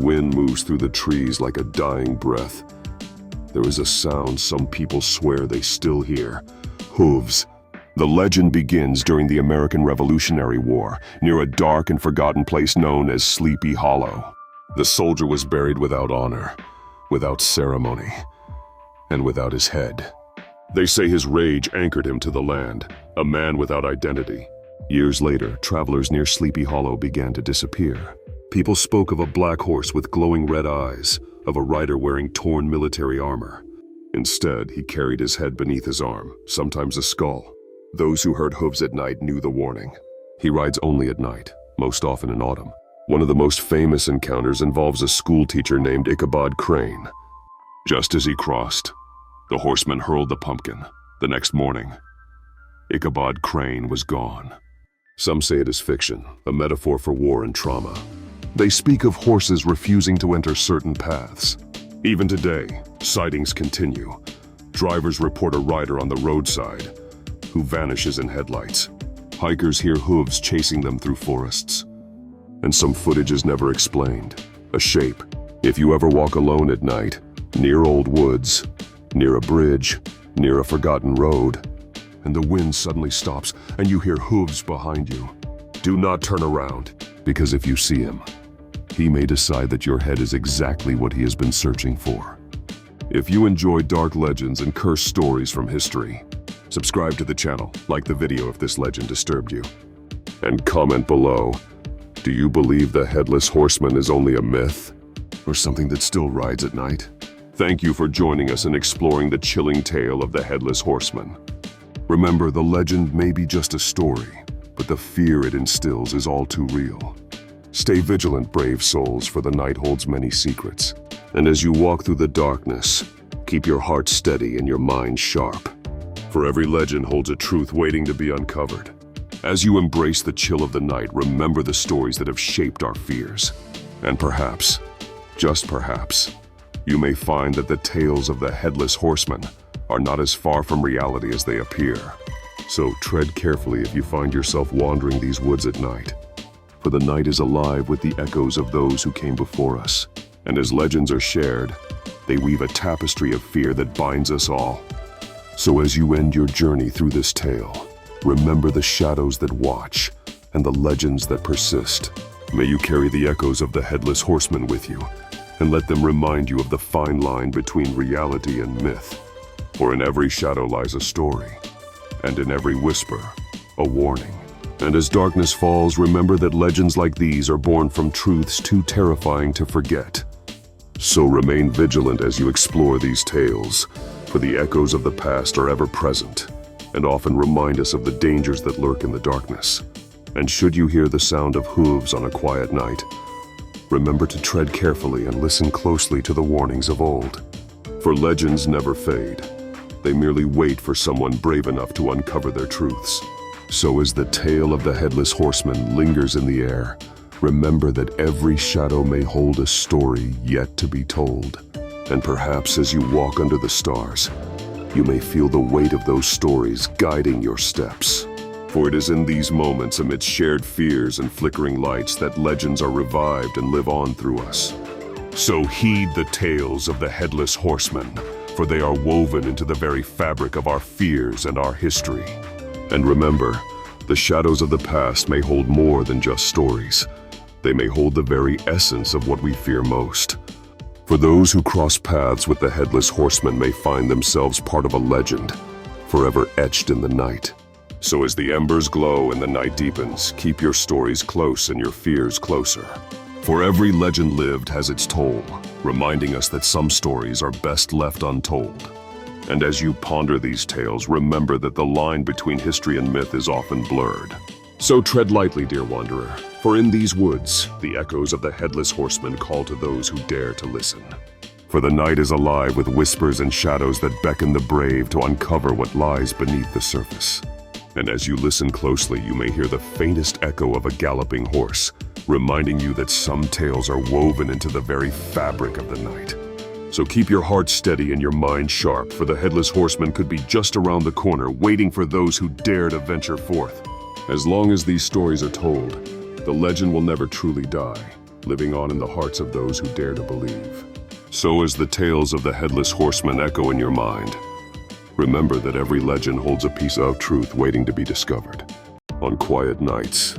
wind moves through the trees like a dying breath. There is a sound some people swear they still hear. Hooves. The legend begins during the American Revolutionary War, near a dark and forgotten place known as Sleepy Hollow. The soldier was buried without honor, without ceremony, and without his head. They say his rage anchored him to the land, a man without identity. Years later, travelers near Sleepy Hollow began to disappear. People spoke of a black horse with glowing red eyes, of a rider wearing torn military armor. Instead, he carried his head beneath his arm, sometimes a skull. Those who heard hooves at night knew the warning. He rides only at night, most often in autumn. One of the most famous encounters involves a schoolteacher named Ichabod Crane. Just as he crossed, the horseman hurled the pumpkin. The next morning, Ichabod Crane was gone. Some say it is fiction, a metaphor for war and trauma. They speak of horses refusing to enter certain paths. Even today, sightings continue. Drivers report a rider on the roadside who vanishes in headlights. Hikers hear hooves chasing them through forests. And some footage is never explained. A shape. If you ever walk alone at night, near old woods, near a bridge, near a forgotten road, and the wind suddenly stops and you hear hooves behind you, do not turn around, because if you see him, he may decide that your head is exactly what he has been searching for. If you enjoy dark legends and cursed stories from history, subscribe to the channel, like the video if this legend disturbed you, and comment below, do you believe the Headless Horseman is only a myth, or something that still rides at night? Thank you for joining us in exploring the chilling tale of the Headless Horseman. Remember, the legend may be just a story, but the fear it instills is all too real. Stay vigilant, brave souls, for the night holds many secrets. And as you walk through the darkness, keep your heart steady and your mind sharp. For every legend holds a truth waiting to be uncovered. As you embrace the chill of the night, remember the stories that have shaped our fears. And perhaps, just perhaps, you may find that the tales of the Headless Horseman are not as far from reality as they appear. So tread carefully if you find yourself wandering these woods at night. For the night is alive with the echoes of those who came before us. And as legends are shared, they weave a tapestry of fear that binds us all. So as you end your journey through this tale, remember the shadows that watch and the legends that persist. May you carry the echoes of the Headless Horseman with you, and let them remind you of the fine line between reality and myth. For in every shadow lies a story, and in every whisper, a warning. And as darkness falls, remember that legends like these are born from truths too terrifying to forget. So remain vigilant as you explore these tales, for the echoes of the past are ever present, and often remind us of the dangers that lurk in the darkness. And should you hear the sound of hooves on a quiet night, remember to tread carefully and listen closely to the warnings of old. For legends never fade. They merely wait for someone brave enough to uncover their truths. So as the tale of the Headless Horseman lingers in the air, remember that every shadow may hold a story yet to be told. And perhaps as you walk under the stars, you may feel the weight of those stories guiding your steps. For it is in these moments amidst shared fears and flickering lights that legends are revived and live on through us. So heed the tales of the Headless Horseman, for they are woven into the very fabric of our fears and our history. And remember, the shadows of the past may hold more than just stories. They may hold the very essence of what we fear most. For those who cross paths with the Headless Horseman may find themselves part of a legend, forever etched in the night. So as the embers glow and the night deepens, keep your stories close and your fears closer. For every legend lived has its toll, reminding us that some stories are best left untold. And as you ponder these tales, remember that the line between history and myth is often blurred. So tread lightly, dear wanderer, for in these woods, the echoes of the Headless Horseman call to those who dare to listen. For the night is alive with whispers and shadows that beckon the brave to uncover what lies beneath the surface. And as you listen closely, you may hear the faintest echo of a galloping horse, reminding you that some tales are woven into the very fabric of the night. So keep your heart steady and your mind sharp, for the Headless Horseman could be just around the corner, waiting for those who dare to venture forth. As long as these stories are told, the legend will never truly die. living on in the hearts of those who dare to believe. So as the tales of the Headless Horseman echo in your mind, remember that every legend holds a piece of truth waiting to be discovered. On quiet nights,